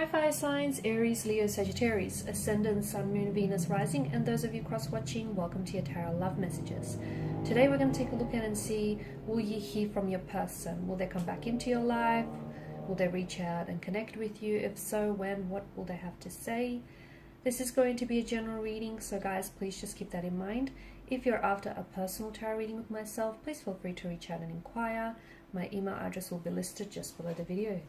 Hi fire signs, Aries, Leo, Sagittarius, Ascendant, Sun, Moon, Venus, Rising, and those of you cross-watching, welcome to your Tarot Love Messages. Today we're going to take a look at and see, will you hear from your person? Will they come back into your life? Will they reach out and connect with you? If so, when? What will they have to say? This is going to be a general reading, so guys, please just keep that in mind. If you're after a personal tarot reading with myself, please feel free to reach out and inquire. My email address will be listed just below the video.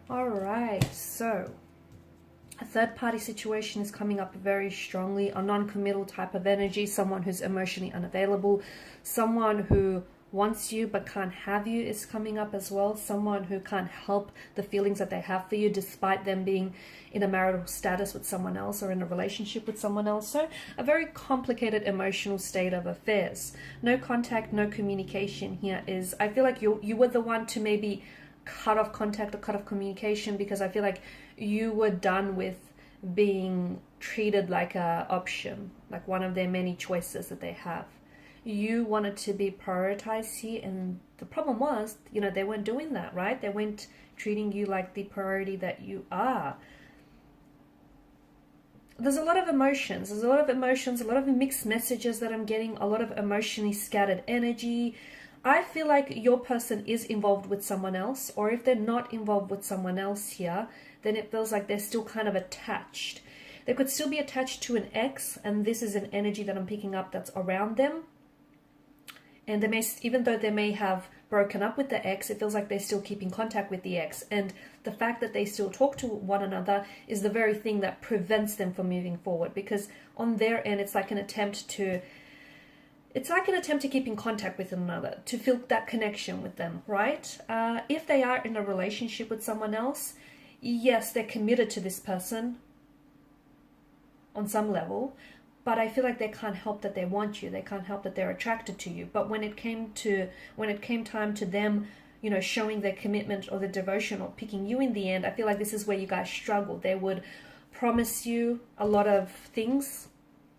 Alright, so a third party situation is coming up very strongly, a non-committal type of energy, someone who's emotionally unavailable, someone who wants you but can't have you is coming up as well, someone who can't help the feelings that they have for you despite them being in a marital status with someone else or in a relationship with someone else. So a very complicated emotional state of affairs. No contact, no communication here is, I feel like you were the one to maybe cut off contact or cut off communication, because I feel like you were done with being treated like a option, like one of their many choices that they have. You wanted to be prioritized here, and the problem was, they weren't doing that, right? They weren't treating you like the priority that you are. There's a lot of emotions, a lot of mixed messages that I'm getting, a lot of emotionally scattered energy. I feel like your person is involved with someone else, or if they're not involved with someone else here, then it feels like they're still kind of attached. They could still be attached to an ex, and this is an energy that I'm picking up that's around them. And they may, even though they may have broken up with the ex, it feels like they're still keeping contact with the ex. And the fact that they still talk to one another is the very thing that prevents them from moving forward, because on their end, it's like an attempt to keep in contact with one another, to feel that connection with them, right? If they are in a relationship with someone else, yes, they're committed to this person on some level, but I feel like they can't help that they want you. They can't help that they're attracted to you. But when it came time to them, showing their commitment or their devotion or picking you in the end, I feel like this is where you guys struggle. They would promise you a lot of things.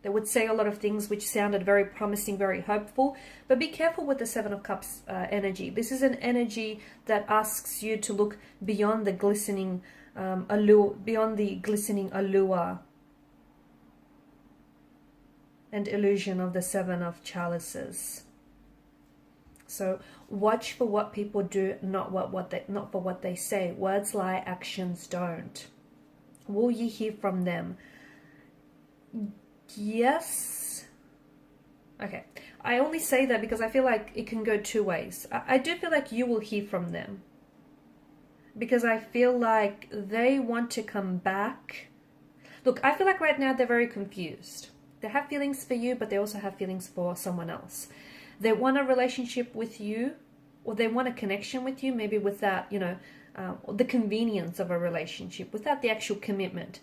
They would say a lot of things which sounded very promising, very hopeful, but be careful with the Seven of Cups energy. This is an energy that asks you to look beyond the glistening allure, and illusion of the Seven of Chalices. So watch for what people do, not for what they say. Words lie, actions don't. Will you hear from them? Yes. Okay. I only say that because I feel like it can go two ways. I do feel like you will hear from them, because I feel like they want to come back. Look, I feel like right now they're very confused. They have feelings for you, but they also have feelings for someone else. They want a relationship with you, or they want a connection with you, maybe without, the convenience of a relationship, without the actual commitment.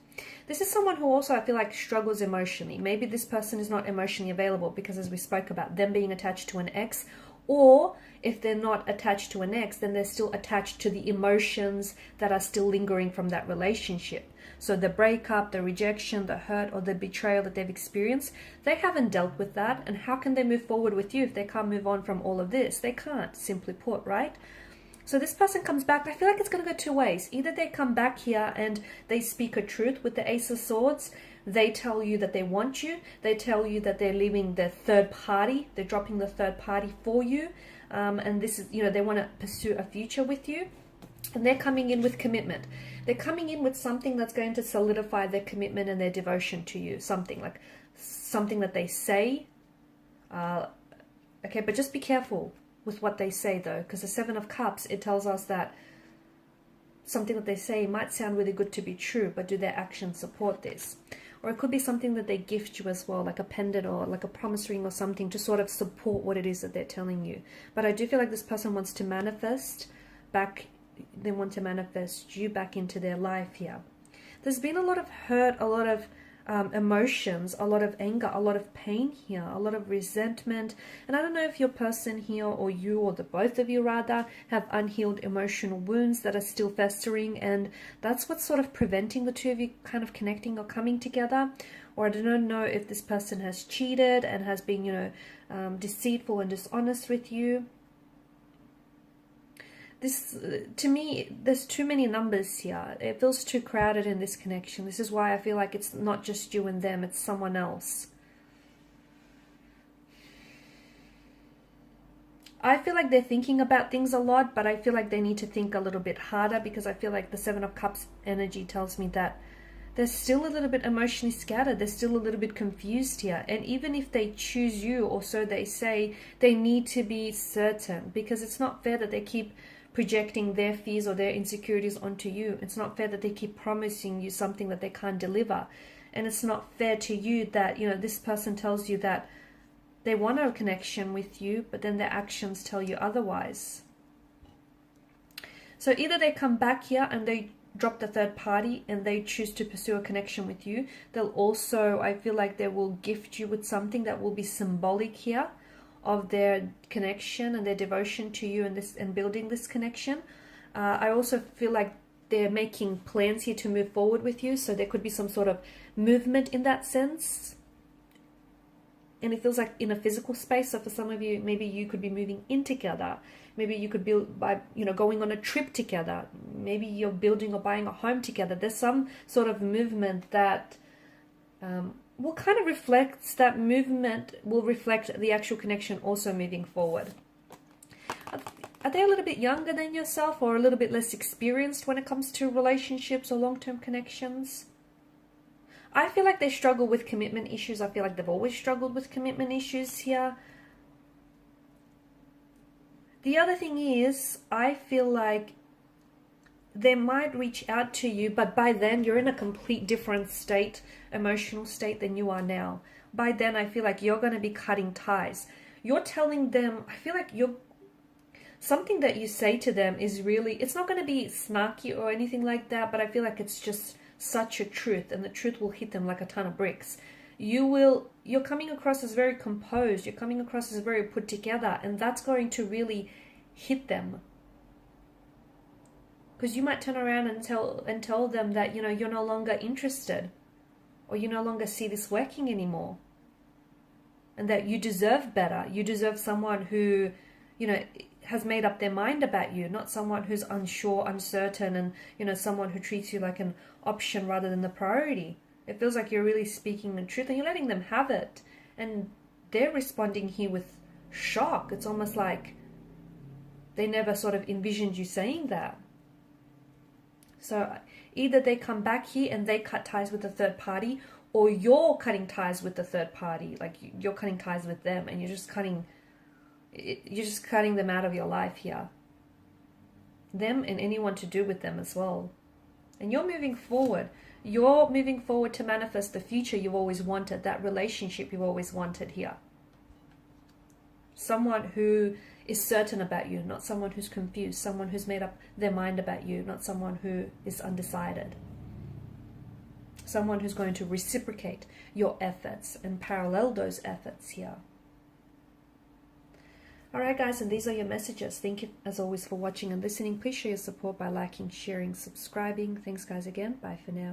This is someone who also, I feel like, struggles emotionally. Maybe this person is not emotionally available because, as we spoke about, them being attached to an ex, or if they're not attached to an ex, then they're still attached to the emotions that are still lingering from that relationship. So the breakup, the rejection, the hurt, or the betrayal that they've experienced, they haven't dealt with that. And how can they move forward with you if they can't move on from all of this? They can't, simply put, right? So this person comes back. I feel like it's going to go two ways. Either they come back here and they speak a truth with the Ace of Swords. They tell you that they want you. They tell you that they're leaving the third party. They're dropping the third party for you. And this is, they want to pursue a future with you. And they're coming in with commitment. They're coming in with something that's going to solidify their commitment and their devotion to you. Something that they say. Okay, but just be careful with what they say, though, because the Seven of Cups, it tells us that something that they say might sound really good to be true, but do their actions support this? Or it could be something that they gift you as well, like a pendant or like a promise ring or something to sort of support what it is that they're telling you. But I do feel like this person wants to manifest back they want to manifest you back into their life here. There's been a lot of hurt, a lot of emotions, a lot of anger, a lot of pain here, a lot of resentment. And I don't know if your person here, or you, or the both of you rather, have unhealed emotional wounds that are still festering, and that's what's sort of preventing the two of you kind of connecting or coming together. Or I don't know if this person has cheated and has been, you know, deceitful and dishonest with you. This, to me, there's too many numbers here. It feels too crowded in this connection. This is why I feel like it's not just you and them, it's someone else. I feel like they're thinking about things a lot, but I feel like they need to think a little bit harder, because I feel like the Seven of Cups energy tells me that they're still a little bit emotionally scattered. They're still a little bit confused here. And even if they choose you, or so they say, they need to be certain, because it's not fair that they keep projecting their fears or their insecurities onto you. It's not fair that they keep promising you something that they can't deliver. And it's not fair to you that, you know, this person tells you that they want a connection with you, but then their actions tell you otherwise. So either they come back here and they drop the third party and they choose to pursue a connection with you. They'll also, I feel like they will gift you with something that will be symbolic here of their connection and their devotion to you and building this connection. I also feel like they're making plans here to move forward with you, so there could be some sort of movement in that sense. And it feels like in a physical space. So for some of you, maybe you could be moving in together. Maybe you could build by, you know, going on a trip together. Maybe you're building or buying a home together. There's some sort of movement that will kind of reflect, that movement will reflect the actual connection also moving forward. Are they a little bit younger than yourself, or a little bit less experienced when it comes to relationships or long-term connections? I feel like they struggle with commitment issues. I feel like they've always struggled with commitment issues here. The other thing is, I feel like they might reach out to you, but by then you're in a complete different state, emotional state, than you are now. By then I feel like you're going to be cutting ties. You're telling them, I feel like something that you say to them is really, it's not going to be snarky or anything like that, but I feel like it's just such a truth, and the truth will hit them like a ton of bricks. You're coming across as very composed, you're coming across as very put together, and that's going to really hit them. Because you might turn around and tell them that, you know, you're no longer interested, or you no longer see this working anymore, and that you deserve better. You deserve someone who, you know, has made up their mind about you, not someone who's unsure, uncertain, and, you know, someone who treats you like an option rather than the priority. It feels like you're really speaking the truth and you're letting them have it, and they're responding here with shock. It's almost like they never sort of envisioned you saying that. So either they come back here and they cut ties with the third party, or you're cutting ties with the third party. Like you're cutting ties with them, and you're just cutting them out of your life here. Them and anyone to do with them as well. And you're moving forward. You're moving forward to manifest the future you've always wanted, that relationship you've always wanted here. Someone who is certain about you, not someone who's confused, someone who's made up their mind about you, not someone who is undecided. Someone who's going to reciprocate your efforts and parallel those efforts here. Alright guys, and these are your messages. Thank you as always for watching and listening. Please show your support by liking, sharing, subscribing. Thanks guys again. Bye for now.